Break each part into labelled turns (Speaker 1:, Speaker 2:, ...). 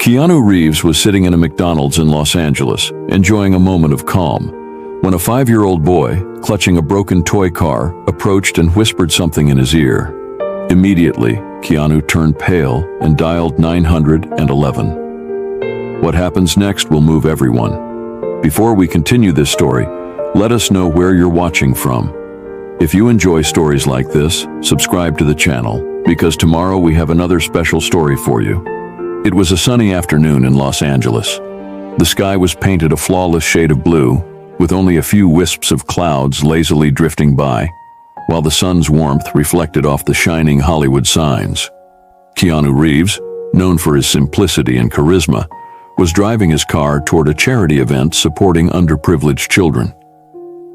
Speaker 1: Keanu Reeves was sitting in a McDonald's in Los Angeles, enjoying a moment of calm, when a 5-year-old boy, clutching a broken toy car, approached and whispered something in his ear. Immediately, Keanu turned pale and dialed 911. What happens next will move everyone. Before we continue this story, let us know where you're watching from. If you enjoy stories like this, subscribe to the channel, because tomorrow we have another special story for you. It was a sunny afternoon in Los Angeles. The sky was painted a flawless shade of blue, with only a few wisps of clouds lazily drifting by, while the sun's warmth reflected off the shining Hollywood signs. Keanu Reeves, known for his simplicity and charisma, was driving his car toward a charity event supporting underprivileged children.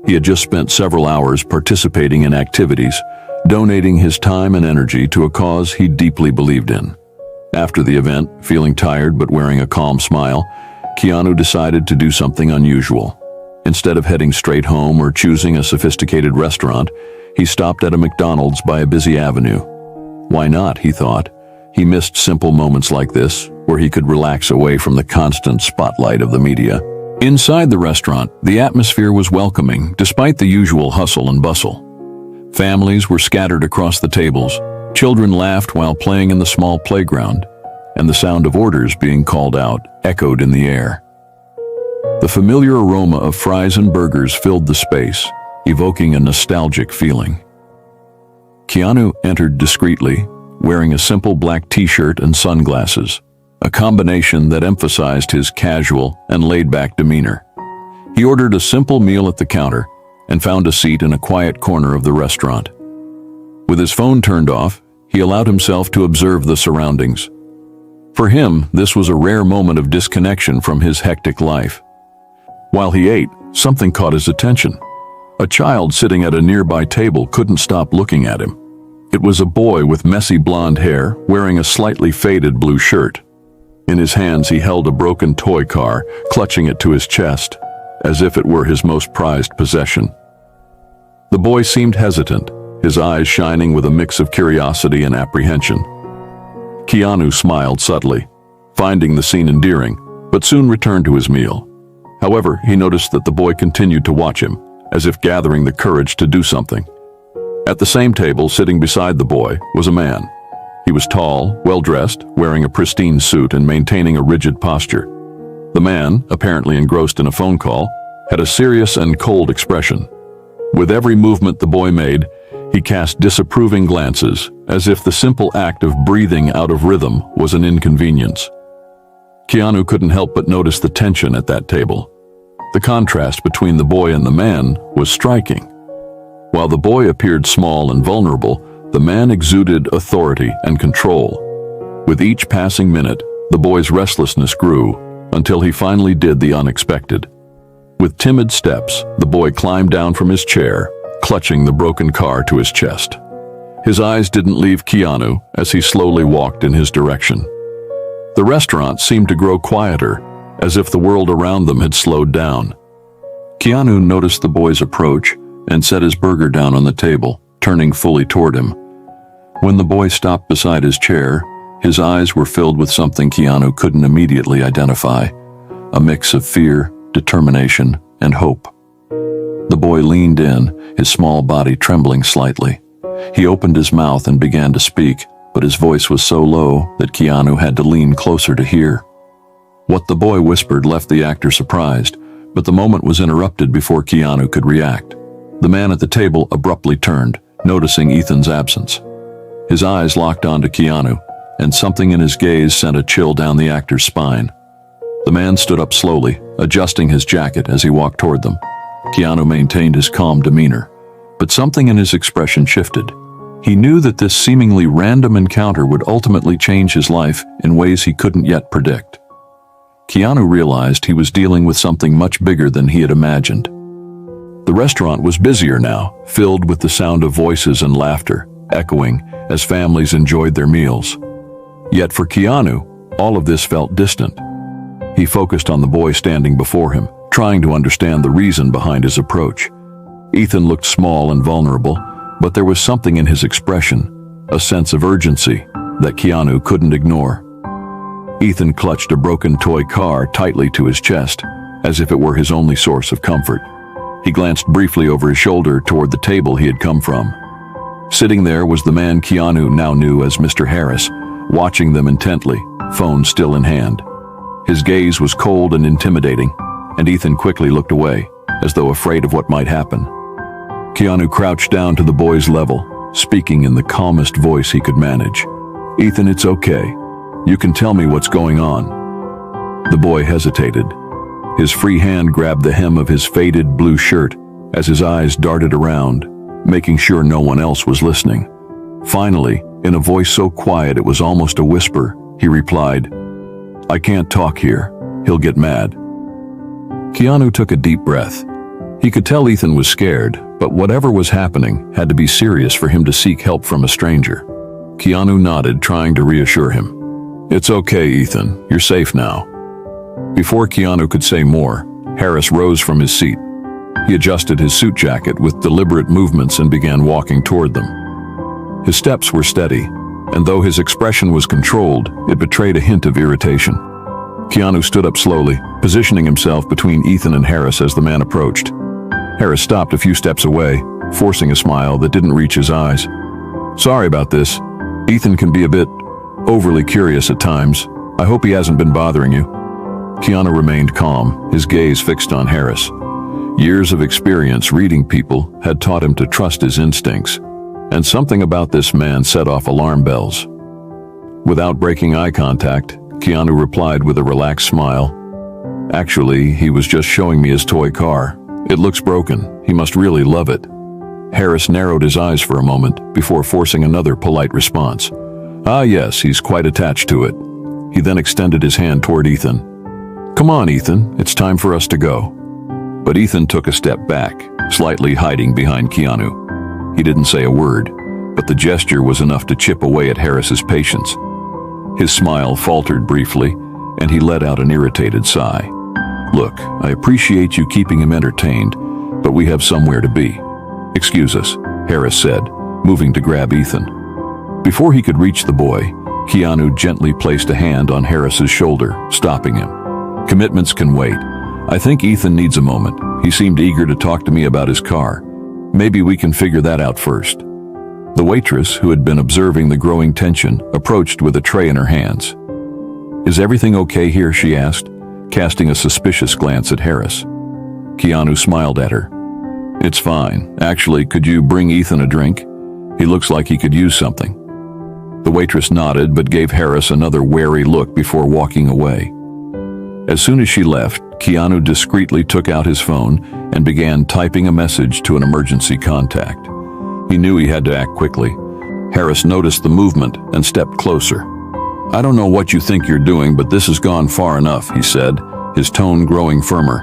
Speaker 1: He had just spent several hours participating in activities, donating his time and energy to a cause he deeply believed in. After the event, feeling tired but wearing a calm smile, Keanu decided to do something unusual. Instead of heading straight home or choosing a sophisticated restaurant, he stopped at a McDonald's by a busy avenue. Why not, he thought. He missed simple moments like this, where he could relax away from the constant spotlight of the media. Inside the restaurant, the atmosphere was welcoming, despite the usual hustle and bustle. Families were scattered across the tables. Children laughed while playing in the small playground, and the sound of orders being called out echoed in the air. The familiar aroma of fries and burgers filled the space, evoking a nostalgic feeling. Keanu entered discreetly, wearing a simple black t-shirt and sunglasses, a combination that emphasized his casual and laid-back demeanor. He ordered a simple meal at the counter and found a seat in a quiet corner of the restaurant. With his phone turned off, he allowed himself to observe the surroundings. For him, this was a rare moment of disconnection from his hectic life. While he ate, something caught his attention. A child sitting at a nearby table couldn't stop looking at him. It was a boy with messy blonde hair, wearing a slightly faded blue shirt. In his hands, he held a broken toy car, clutching it to his chest, as if it were his most prized possession. The boy seemed hesitant, his eyes shining with a mix of curiosity and apprehension. Keanu smiled subtly, finding the scene endearing, but soon returned to his meal. However, he noticed that the boy continued to watch him, as if gathering the courage to do something. At the same table, sitting beside the boy, was a man. He was tall, well-dressed, wearing a pristine suit and maintaining a rigid posture. The man, apparently engrossed in a phone call, had a serious and cold expression. With every movement the boy made, he cast disapproving glances, as if the simple act of breathing out of rhythm was an inconvenience. Keanu couldn't help but notice the tension at that table. The contrast between the boy and the man was striking. While the boy appeared small and vulnerable, the man exuded authority and control. With each passing minute, the boy's restlessness grew, until he finally did the unexpected. With timid steps, the boy climbed down from his chair, clutching the broken car to his chest. His eyes didn't leave Keanu as he slowly walked in his direction. The restaurant seemed to grow quieter, as if the world around them had slowed down. Keanu noticed the boy's approach and set his burger down on the table, turning fully toward him. When the boy stopped beside his chair, his eyes were filled with something Keanu couldn't immediately identify, a mix of fear, determination, and hope. The boy leaned in, his small body trembling slightly. He opened his mouth and began to speak, but his voice was so low that Keanu had to lean closer to hear. What the boy whispered left the actor surprised, but the moment was interrupted before Keanu could react. The man at the table abruptly turned, noticing Ethan's absence. His eyes locked onto Keanu, and something in his gaze sent a chill down the actor's spine. The man stood up slowly, adjusting his jacket as he walked toward them. Keanu maintained his calm demeanor, but something in his expression shifted. He knew that this seemingly random encounter would ultimately change his life in ways he couldn't yet predict. Keanu realized he was dealing with something much bigger than he had imagined. The restaurant was busier now, filled with the sound of voices and laughter, echoing as families enjoyed their meals. Yet for Keanu, all of this felt distant. He focused on the boy standing before him, trying to understand the reason behind his approach. Ethan looked small and vulnerable, but there was something in his expression, a sense of urgency, that Keanu couldn't ignore. Ethan clutched a broken toy car tightly to his chest, as if it were his only source of comfort. He glanced briefly over his shoulder toward the table he had come from. Sitting there was the man Keanu now knew as Mr. Harris, watching them intently, phone still in hand. His gaze was cold and intimidating, and Ethan quickly looked away, as though afraid of what might happen. Keanu crouched down to the boy's level, speaking in the calmest voice he could manage. "Ethan, it's okay. You can tell me what's going on." The boy hesitated. His free hand grabbed the hem of his faded blue shirt as his eyes darted around, making sure no one else was listening. Finally, in a voice so quiet it was almost a whisper, he replied, "I can't talk here. He'll get mad." Keanu took a deep breath. He could tell Ethan was scared, but whatever was happening had to be serious for him to seek help from a stranger. Keanu nodded, trying to reassure him. "It's okay, Ethan. You're safe now." Before Keanu could say more, Harris rose from his seat. He adjusted his suit jacket with deliberate movements and began walking toward them. His steps were steady, and though his expression was controlled, it betrayed a hint of irritation. Keanu stood up slowly, positioning himself between Ethan and Harris as the man approached. Harris stopped a few steps away, forcing a smile that didn't reach his eyes. "Sorry about this. Ethan can be a bit overly curious at times. I hope he hasn't been bothering you." Keanu remained calm, his gaze fixed on Harris. Years of experience reading people had taught him to trust his instincts, and something about this man set off alarm bells. Without breaking eye contact, Keanu replied with a relaxed smile. "Actually, he was just showing me his toy car. It looks broken. He must really love it." Harris narrowed his eyes for a moment before forcing another polite response. "Ah yes, he's quite attached to it." He then extended his hand toward Ethan. "Come on, Ethan, it's time for us to go." But Ethan took a step back, slightly hiding behind Keanu. He didn't say a word, but the gesture was enough to chip away at Harris's patience. His smile faltered briefly, and he let out an irritated sigh. "Look, I appreciate you keeping him entertained, but we have somewhere to be." "Excuse us," Harris said, moving to grab Ethan. Before he could reach the boy, Keanu gently placed a hand on Harris's shoulder, stopping him. "Commitments can wait. I think Ethan needs a moment. He seemed eager to talk to me about his car. Maybe we can figure that out first." The waitress, who had been observing the growing tension, approached with a tray in her hands. "Is everything okay here?" she asked, casting a suspicious glance at Harris. Keanu smiled at her. "It's fine. Actually, could you bring Ethan a drink? He looks like he could use something." The waitress nodded but gave Harris another wary look before walking away. As soon as she left, Keanu discreetly took out his phone and began typing a message to an emergency contact. He knew he had to act quickly. Harris noticed the movement and stepped closer. "I don't know what you think you're doing, but this has gone far enough," he said, his tone growing firmer.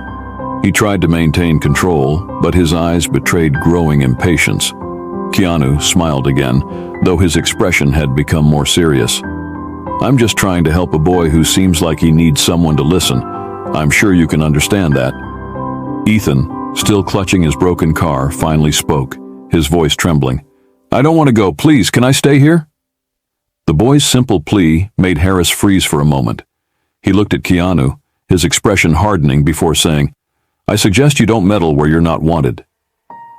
Speaker 1: He tried to maintain control, but his eyes betrayed growing impatience. Keanu smiled again, though his expression had become more serious. "I'm just trying to help a boy who seems like he needs someone to listen. I'm sure you can understand that." Ethan, still clutching his broken car, finally spoke, his voice trembling. "I don't want to go. Please, can I stay here?" The boy's simple plea made Harris freeze for a moment. He looked at Keanu, his expression hardening before saying, "I suggest you don't meddle where you're not wanted."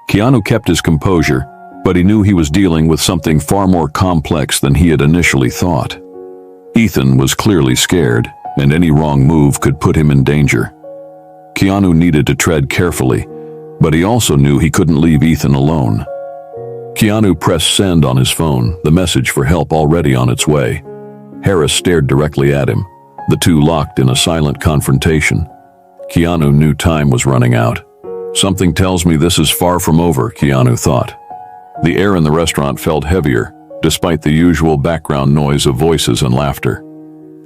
Speaker 1: Keanu kept his composure, but he knew he was dealing with something far more complex than he had initially thought. Ethan was clearly scared, and any wrong move could put him in danger. Keanu needed to tread carefully, but he also knew he couldn't leave Ethan alone. Keanu pressed send on his phone, the message for help already on its way. Harris stared directly at him, the two locked in a silent confrontation. Keanu knew time was running out. Something tells me this is far from over, Keanu thought. The air in the restaurant felt heavier, despite the usual background noise of voices and laughter.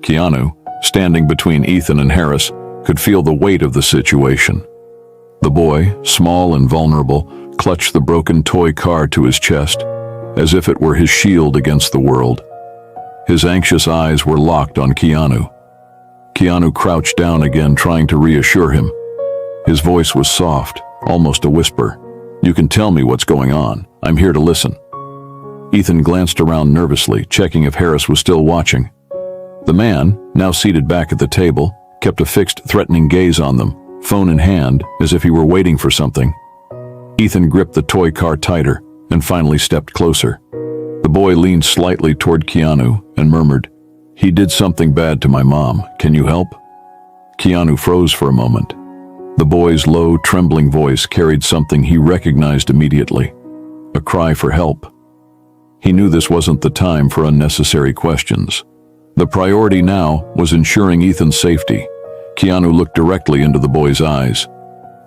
Speaker 1: Keanu, standing between Ethan and Harris, could feel the weight of the situation. The boy, small and vulnerable, clutched the broken toy car to his chest, as if it were his shield against the world. His anxious eyes were locked on Keanu. Keanu crouched down again, trying to reassure him. His voice was soft, almost a whisper. "You can tell me what's going on. I'm here to listen." Ethan glanced around nervously, checking if Harris was still watching. The man, now seated back at the table, kept a fixed, threatening gaze on them, phone in hand, as if he were waiting for something. Ethan gripped the toy car tighter and finally stepped closer. The boy leaned slightly toward Keanu and murmured, "He did something bad to my mom. Can you help?" Keanu froze for a moment. The boy's low, trembling voice carried something he recognized immediately, a cry for help. He knew this wasn't the time for unnecessary questions. The priority now was ensuring Ethan's safety. Keanu looked directly into the boy's eyes.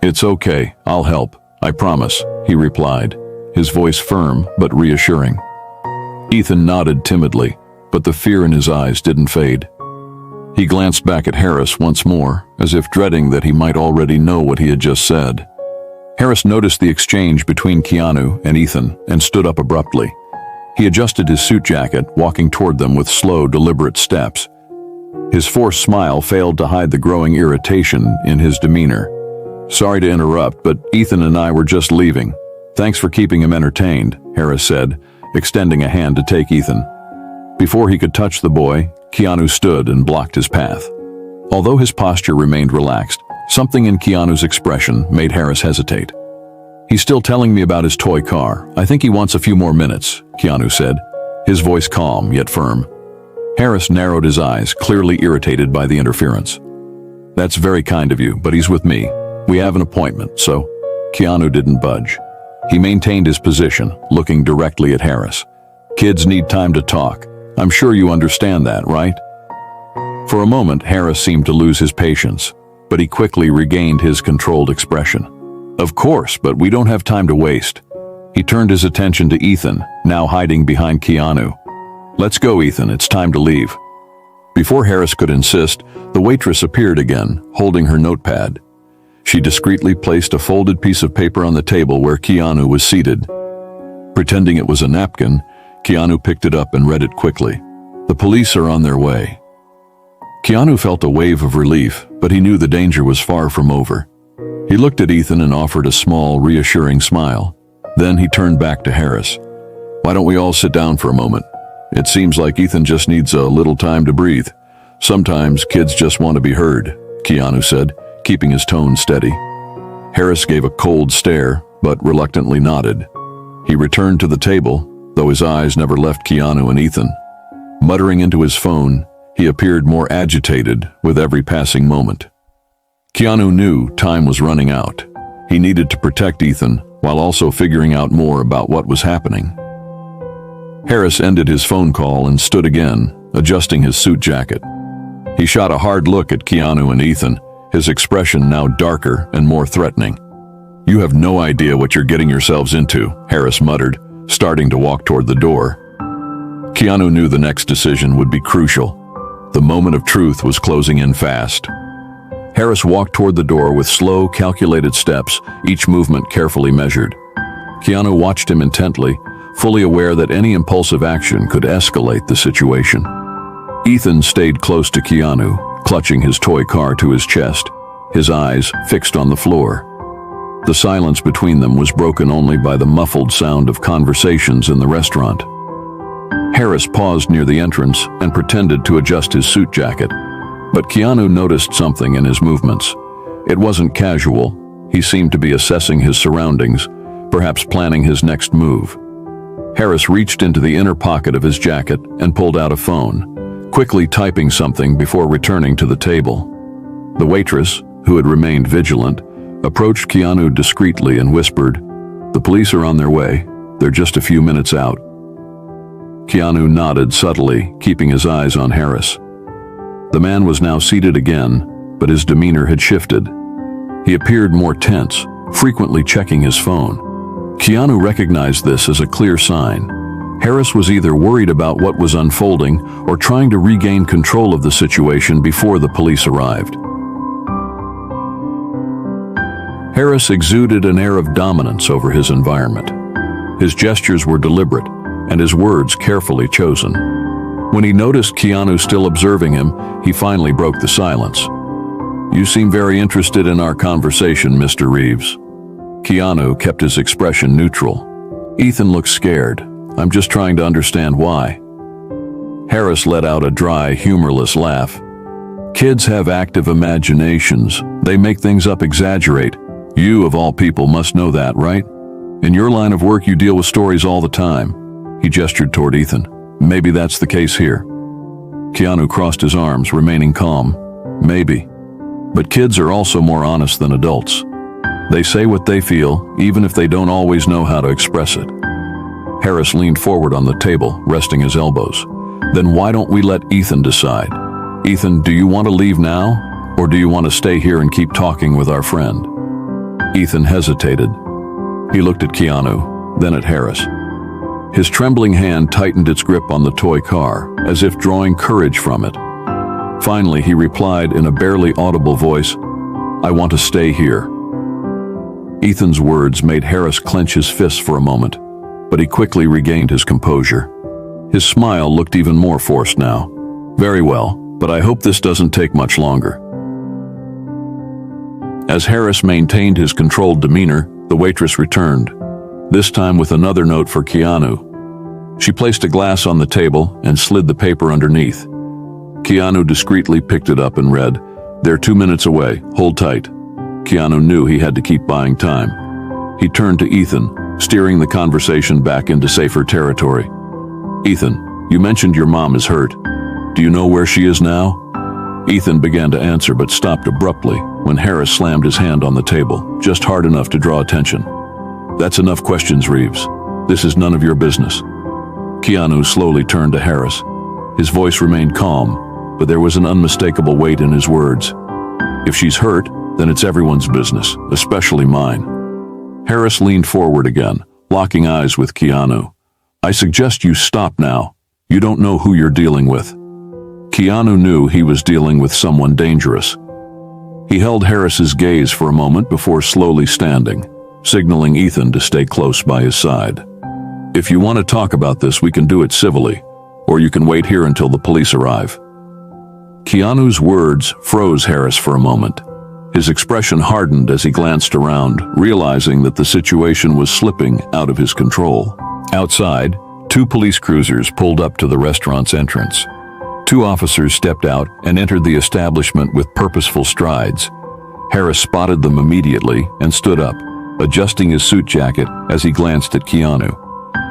Speaker 1: "It's okay, I'll help, I promise," he replied, his voice firm but reassuring. Ethan nodded timidly, but the fear in his eyes didn't fade. He glanced back at Harris once more, as if dreading that he might already know what he had just said. Harris noticed the exchange between Keanu and Ethan and stood up abruptly. He adjusted his suit jacket, walking toward them with slow, deliberate steps. His forced smile failed to hide the growing irritation in his demeanor. "Sorry to interrupt, but Ethan and I were just leaving. Thanks for keeping him entertained," Harris said, extending a hand to take Ethan. Before he could touch the boy, Keanu stood and blocked his path. Although his posture remained relaxed, something in Keanu's expression made Harris hesitate. "He's still telling me about his toy car. I think he wants a few more minutes," Keanu said, his voice calm yet firm. Harris narrowed his eyes, clearly irritated by the interference. "That's very kind of you, but he's with me. We have an appointment, so..." Keanu didn't budge. He maintained his position, looking directly at Harris. "Kids need time to talk. I'm sure you understand that, right?" For a moment, Harris seemed to lose his patience, but he quickly regained his controlled expression. "Of course, but we don't have time to waste." He turned his attention to Ethan, now hiding behind Keanu. "Let's go, Ethan, it's time to leave." Before Harris could insist, the waitress appeared again, holding her notepad. She discreetly placed a folded piece of paper on the table where Keanu was seated. Pretending it was a napkin, Keanu picked it up and read it quickly. "The police are on their way." Keanu felt a wave of relief, but he knew the danger was far from over. He looked at Ethan and offered a small, reassuring smile. Then he turned back to Harris. "Why don't we all sit down for a moment? It seems like Ethan just needs a little time to breathe. Sometimes kids just want to be heard," Keanu said, keeping his tone steady. Harris gave a cold stare, but reluctantly nodded. He returned to the table, though his eyes never left Keanu and Ethan. Muttering into his phone, he appeared more agitated with every passing moment. Keanu knew time was running out. He needed to protect Ethan while also figuring out more about what was happening. Harris ended his phone call and stood again, adjusting his suit jacket. He shot a hard look at Keanu and Ethan, his expression now darker and more threatening. "You have no idea what you're getting yourselves into," Harris muttered, starting to walk toward the door. Keanu knew the next decision would be crucial. The moment of truth was closing in fast. Harris walked toward the door with slow, calculated steps, each movement carefully measured. Keanu watched him intently, fully aware that any impulsive action could escalate the situation. Ethan stayed close to Keanu, clutching his toy car to his chest, his eyes fixed on the floor. The silence between them was broken only by the muffled sound of conversations in the restaurant. Harris paused near the entrance and pretended to adjust his suit jacket, but Keanu noticed something in his movements. It wasn't casual. He seemed to be assessing his surroundings, perhaps planning his next move. Harris reached into the inner pocket of his jacket and pulled out a phone, quickly typing something before returning to the table. The waitress, who had remained vigilant, approached Keanu discreetly and whispered, "The police are on their way. They're just a few minutes out." Keanu nodded subtly, keeping his eyes on Harris. The man was now seated again, but his demeanor had shifted. He appeared more tense, frequently checking his phone. Keanu recognized this as a clear sign. Harris was either worried about what was unfolding or trying to regain control of the situation before the police arrived. Harris exuded an air of dominance over his environment. His gestures were deliberate, and his words carefully chosen. When he noticed Keanu still observing him, he finally broke the silence. "You seem very interested in our conversation, Mr. Reeves." Keanu kept his expression neutral. "Ethan looks scared. I'm just trying to understand why." Harris let out a dry, humorless laugh. Kids have active imaginations. They make things up, exaggerate. You, of all people, must know that, right? In your line of work, you deal with stories all the time. He gestured toward Ethan. Maybe that's the case here. Keanu crossed his arms, remaining calm. Maybe. But kids are also more honest than adults. They say what they feel, even if they don't always know how to express it. Harris leaned forward on the table, resting his elbows. Then why don't we let Ethan decide? Ethan, do you want to leave now, or do you want to stay here and keep talking with our friend? Ethan hesitated. He looked at Keanu, then at Harris. His trembling hand tightened its grip on the toy car, as if drawing courage from it. Finally, he replied in a barely audible voice, I want to stay here. Ethan's words made Harris clench his fists for a moment, but he quickly regained his composure. His smile looked even more forced now. Very well, but I hope this doesn't take much longer. As Harris maintained his controlled demeanor, the waitress returned, this time with another note for Keanu. She placed a glass on the table and slid the paper underneath. Keanu discreetly picked it up and read, They're 2 minutes away, hold tight. Keanu knew he had to keep buying time. He turned to Ethan, steering the conversation back into safer territory. Ethan, you mentioned your mom is hurt. Do you know where she is now? Ethan began to answer but stopped abruptly when Harris slammed his hand on the table, just hard enough to draw attention. That's enough questions, Reeves. This is none of your business. Keanu slowly turned to Harris. His voice remained calm, but there was an unmistakable weight in his words. If she's hurt, then it's everyone's business, especially mine. Harris leaned forward again, locking eyes with Keanu. I suggest you stop now. You don't know who you're dealing with. Keanu knew he was dealing with someone dangerous. He held Harris's gaze for a moment before slowly standing, signaling Ethan to stay close by his side. If you want to talk about this, we can do it civilly, or you can wait here until the police arrive. Keanu's words froze Harris for a moment. His expression hardened as he glanced around, realizing that the situation was slipping out of his control. Outside, 2 police cruisers pulled up to the restaurant's entrance. 2 officers stepped out and entered the establishment with purposeful strides. Harris spotted them immediately and stood up, adjusting his suit jacket as he glanced at Keanu.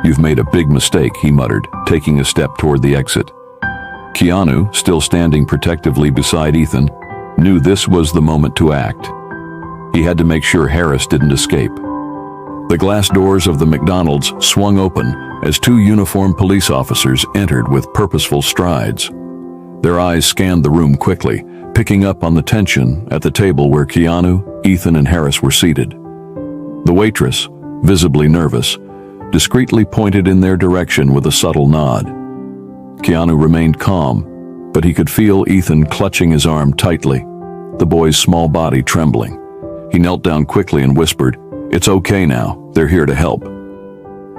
Speaker 1: You've made a big mistake, he muttered, taking a step toward the exit. Keanu, still standing protectively beside Ethan, knew this was the moment to act. He had to make sure Harris didn't escape. The glass doors of the McDonald's swung open as 2 uniformed police officers entered with purposeful strides. Their eyes scanned the room quickly, picking up on the tension at the table where Keanu, Ethan, and Harris were seated. The waitress, visibly nervous, discreetly pointed in their direction with a subtle nod. Keanu remained calm, but he could feel Ethan clutching his arm tightly, the boy's small body trembling. He knelt down quickly and whispered, It's okay now, they're here to help.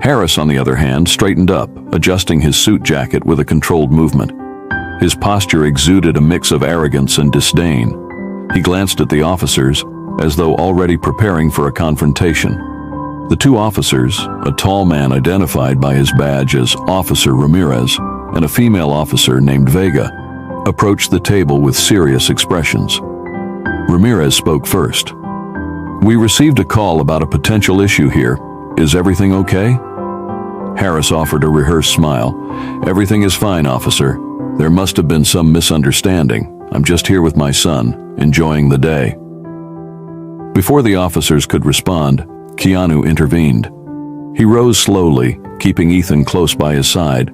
Speaker 1: Harris, on the other hand, straightened up, adjusting his suit jacket with a controlled movement. His posture exuded a mix of arrogance and disdain. He glanced at the officers, as though already preparing for a confrontation. The 2 officers, a tall man identified by his badge as Officer Ramirez, and a female officer named Vega, approached the table with serious expressions. Ramirez spoke first. We received a call about a potential issue here. Is everything okay? Harris offered a rehearsed smile. Everything is fine, officer. There must have been some misunderstanding. I'm just here with my son, enjoying the day. Before the officers could respond, Keanu intervened. He rose slowly, keeping Ethan close by his side.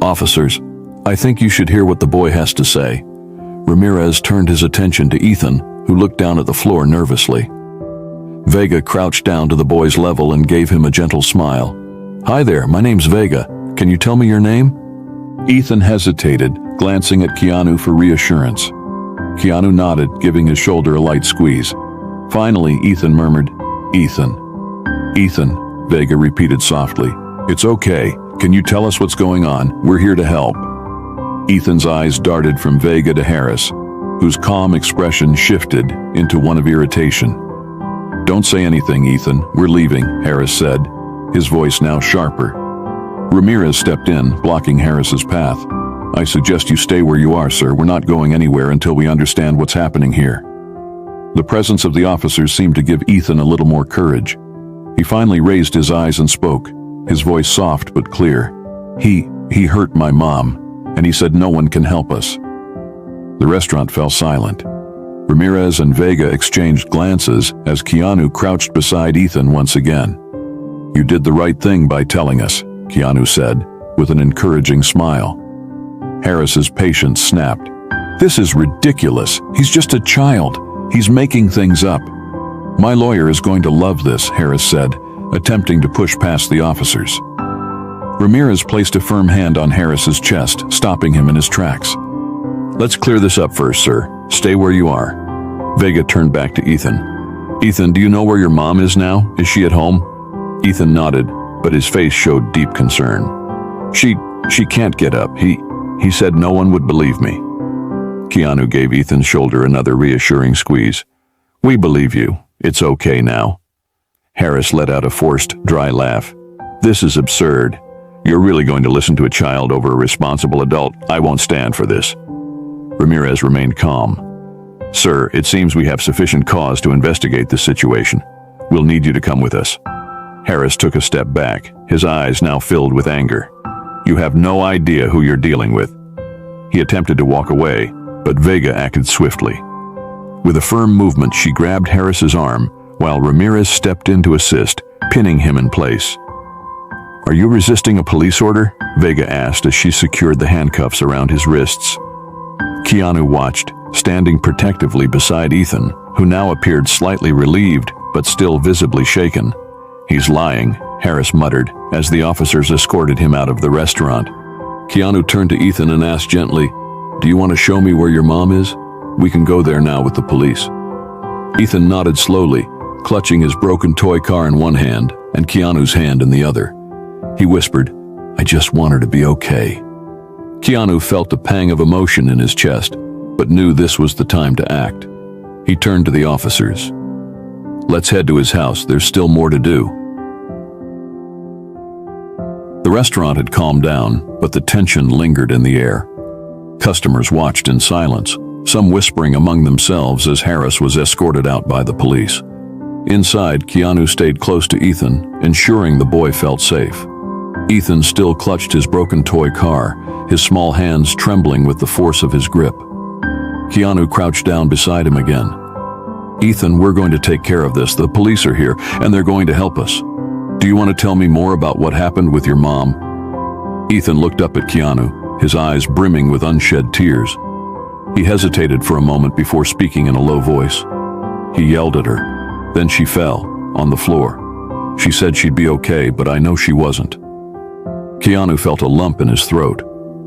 Speaker 1: Officers, I think you should hear what the boy has to say. Ramirez turned his attention to Ethan, who looked down at the floor nervously. Vega crouched down to the boy's level and gave him a gentle smile. Hi there, my name's Vega. Can you tell me your name? Ethan hesitated, glancing at Keanu for reassurance. Keanu nodded, giving his shoulder a light squeeze. Finally, Ethan murmured, Ethan. Ethan, Vega repeated softly. It's okay. Can you tell us what's going on? We're here to help. Ethan's eyes darted from Vega to Harris, whose calm expression shifted into one of irritation. Don't say anything, Ethan. We're leaving, Harris said, his voice now sharper. Ramirez stepped in, blocking Harris's path. I suggest you stay where you are, sir. We're not going anywhere until we understand what's happening here. The presence of the officers seemed to give Ethan a little more courage. He finally raised his eyes and spoke, his voice soft but clear. He hurt my mom, and he said no one can help us. The restaurant fell silent. Ramirez and Vega exchanged glances as Keanu crouched beside Ethan once again. You did the right thing by telling us, Keanu said, with an encouraging smile. Harris's patience snapped. This is ridiculous. He's just a child. He's making things up. My lawyer is going to love this, Harris said, attempting to push past the officers. Ramirez placed a firm hand on Harris's chest, stopping him in his tracks. Let's clear this up first, sir. Stay where you are. Vega turned back to Ethan. Ethan, do you know where your mom is now? Is she at home? Ethan nodded, but his face showed deep concern. She can't get up. He said no one would believe me. Keanu gave Ethan's shoulder another reassuring squeeze. We believe you. It's okay now. Harris let out a forced, dry laugh. This is absurd. You're really going to listen to a child over a responsible adult? I won't stand for this. Ramirez remained calm. Sir, it seems we have sufficient cause to investigate this situation. We'll need you to come with us. Harris took a step back, his eyes now filled with anger. You have no idea who you're dealing with. He attempted to walk away, but Vega acted swiftly. With a firm movement, she grabbed Harris's arm, while Ramirez stepped in to assist, pinning him in place. Are you resisting a police order? Vega asked as she secured the handcuffs around his wrists. Keanu watched, standing protectively beside Ethan, who now appeared slightly relieved, but still visibly shaken. He's lying, Harris muttered, as the officers escorted him out of the restaurant. Keanu turned to Ethan and asked gently, Do you want to show me where your mom is? We can go there now with the police. Ethan nodded slowly, clutching his broken toy car in one hand and Keanu's hand in the other. He whispered, I just want her to be okay. Keanu felt a pang of emotion in his chest, but knew this was the time to act. He turned to the officers. Let's head to his house. There's still more to do. The restaurant had calmed down, but the tension lingered in the air. Customers watched in silence, some whispering among themselves as Harris was escorted out by the police. Inside, Keanu stayed close to Ethan, ensuring the boy felt safe. Ethan still clutched his broken toy car, his small hands trembling with the force of his grip. Keanu crouched down beside him again. Ethan, we're going to take care of this. The police are here, and they're going to help us. Do you want to tell me more about what happened with your mom? Ethan looked up at Keanu, his eyes brimming with unshed tears. He hesitated for a moment before speaking in a low voice. He yelled at her. Then she fell, on the floor. She said she'd be okay, but I know she wasn't. Keanu felt a lump in his throat.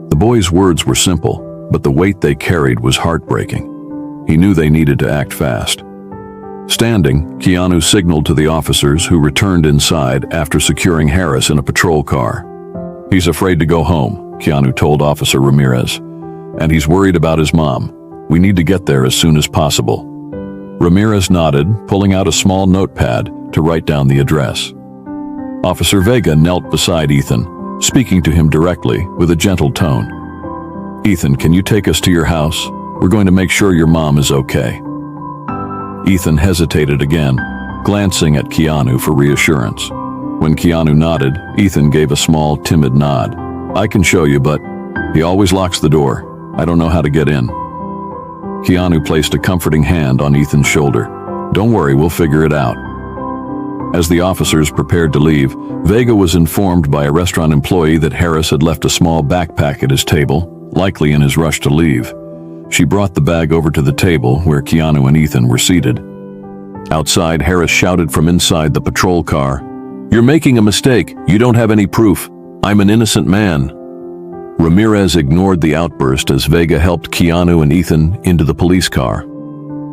Speaker 1: The boy's words were simple, but the weight they carried was heartbreaking. He knew they needed to act fast. Standing, Keanu signaled to the officers who returned inside after securing Harris in a patrol car. He's afraid to go home, Keanu told Officer Ramirez, and he's worried about his mom. We need to get there as soon as possible. Ramirez nodded, pulling out a small notepad to write down the address. Officer Vega knelt beside Ethan, speaking to him directly with a gentle tone. Ethan, can you take us to your house? We're going to make sure your mom is okay. Ethan hesitated again, glancing at Keanu for reassurance. When Keanu nodded, Ethan gave a small, timid nod. I can show you, but he always locks the door. I don't know how to get in. Keanu placed a comforting hand on Ethan's shoulder. Don't worry, we'll figure it out. As the officers prepared to leave, Vega was informed by a restaurant employee that Harris had left a small backpack at his table, likely in his rush to leave. She brought the bag over to the table where Keanu and Ethan were seated. Outside, Harris shouted from inside the patrol car, You're making a mistake. You don't have any proof. I'm an innocent man. Ramirez ignored the outburst as Vega helped Keanu and Ethan into the police car.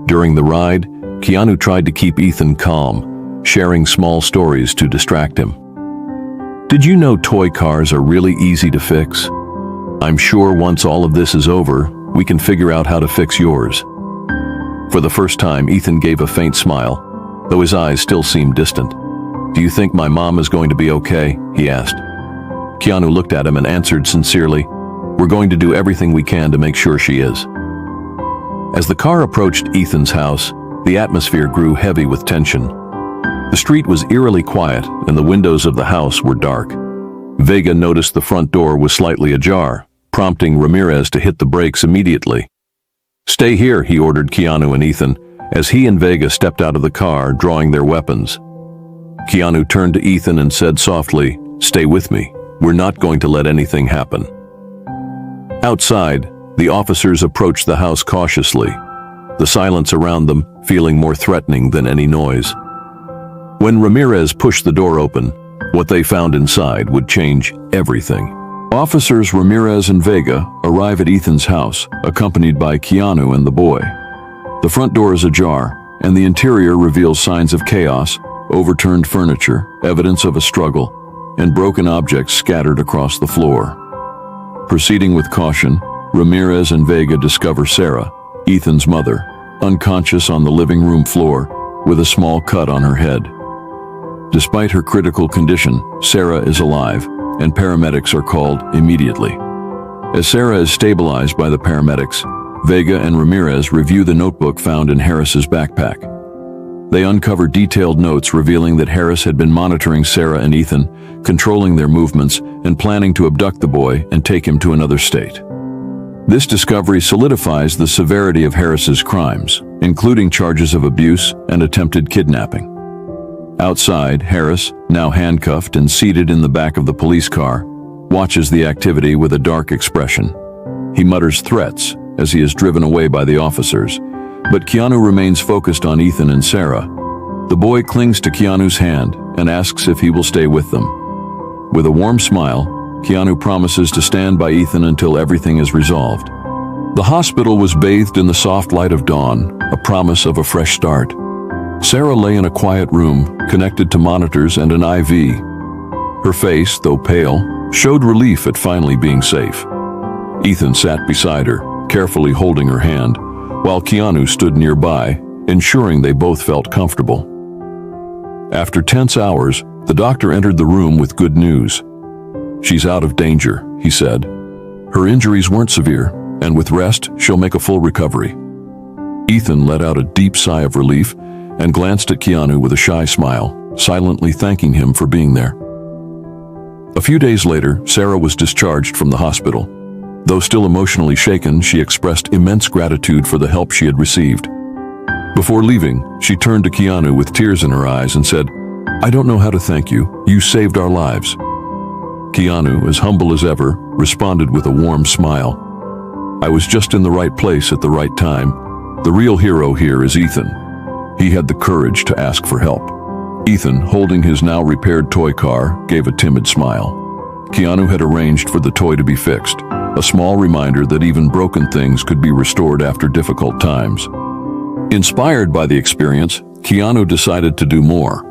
Speaker 1: During the ride, Keanu tried to keep Ethan calm, sharing small stories to distract him. Did you know toy cars are really easy to fix? I'm sure once all of this is over, we can figure out how to fix yours. For the first time, Ethan gave a faint smile, though his eyes still seemed distant. Do you think my mom is going to be okay? He asked. Keanu looked at him and answered sincerely, We're going to do everything we can to make sure she is." As the car approached Ethan's house, the atmosphere grew heavy with tension. The street was eerily quiet, and the windows of the house were dark. Vega noticed the front door was slightly ajar, prompting Ramirez to hit the brakes immediately. "Stay here," he ordered Keanu and Ethan, as he and Vega stepped out of the car, drawing their weapons. Keanu turned to Ethan and said softly, "Stay with me. We're not going to let anything happen." Outside, the officers approached the house cautiously, the silence around them feeling more threatening than any noise. When Ramirez pushed the door open, what they found inside would change everything. Officers Ramirez and Vega arrive at Ethan's house, accompanied by Keanu and the boy. The front door is ajar, and the interior reveals signs of chaos, overturned furniture, evidence of a struggle, and broken objects scattered across the floor. Proceeding with caution, Ramirez and Vega discover Sarah, Ethan's mother, unconscious on the living room floor with a small cut on her head. Despite her critical condition, Sarah is alive, and paramedics are called immediately. As Sarah is stabilized by the paramedics, Vega and Ramirez review the notebook found in Harris's backpack. They uncover detailed notes revealing that Harris had been monitoring Sarah and Ethan, controlling their movements, and planning to abduct the boy and take him to another state. This discovery solidifies the severity of Harris's crimes, including charges of abuse and attempted kidnapping. Outside, Harris, now handcuffed and seated in the back of the police car, watches the activity with a dark expression. He mutters threats as he is driven away by the officers, but Keanu remains focused on Ethan and Sarah. The boy clings to Keanu's hand and asks if he will stay with them. With a warm smile, Keanu promises to stand by Ethan until everything is resolved. The hospital was bathed in the soft light of dawn, a promise of a fresh start. Sarah lay in a quiet room, connected to monitors and an IV. Her face, though pale, showed relief at finally being safe. Ethan sat beside her, carefully holding her hand, while Keanu stood nearby, ensuring they both felt comfortable. After tense hours, the doctor entered the room with good news. "She's out of danger," he said. "Her injuries weren't severe, and with rest, she'll make a full recovery." Ethan let out a deep sigh of relief and glanced at Keanu with a shy smile, silently thanking him for being there. A few days later, Sarah was discharged from the hospital. Though still emotionally shaken, she expressed immense gratitude for the help she had received. Before leaving, she turned to Keanu with tears in her eyes and said, "I don't know how to thank you. You saved our lives." Keanu, as humble as ever, responded with a warm smile. "I was just in the right place at the right time. The real hero here is Ethan. He had the courage to ask for help." Ethan, holding his now repaired toy car, gave a timid smile. Keanu had arranged for the toy to be fixed, a small reminder that even broken things could be restored after difficult times. Inspired by the experience, Keanu decided to do more.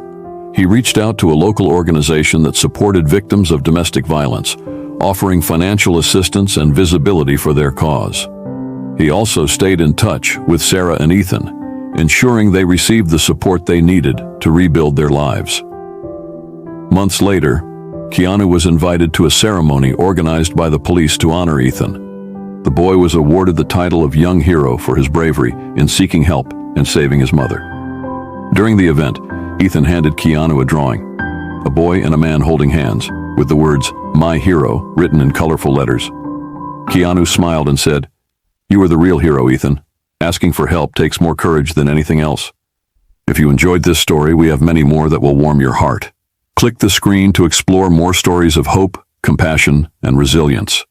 Speaker 1: He reached out to a local organization that supported victims of domestic violence, offering financial assistance and visibility for their cause. He also stayed in touch with Sarah and Ethan, ensuring they received the support they needed to rebuild their lives. Months later, Keanu was invited to a ceremony organized by the police to honor Ethan. The boy was awarded the title of Young Hero for his bravery in seeking help and saving his mother. During the event, Ethan handed Keanu a drawing, a boy and a man holding hands, with the words, "My Hero," written in colorful letters. Keanu smiled and said, "You are the real hero, Ethan. Asking for help takes more courage than anything else." If you enjoyed this story, we have many more that will warm your heart. Click the screen to explore more stories of hope, compassion, and resilience.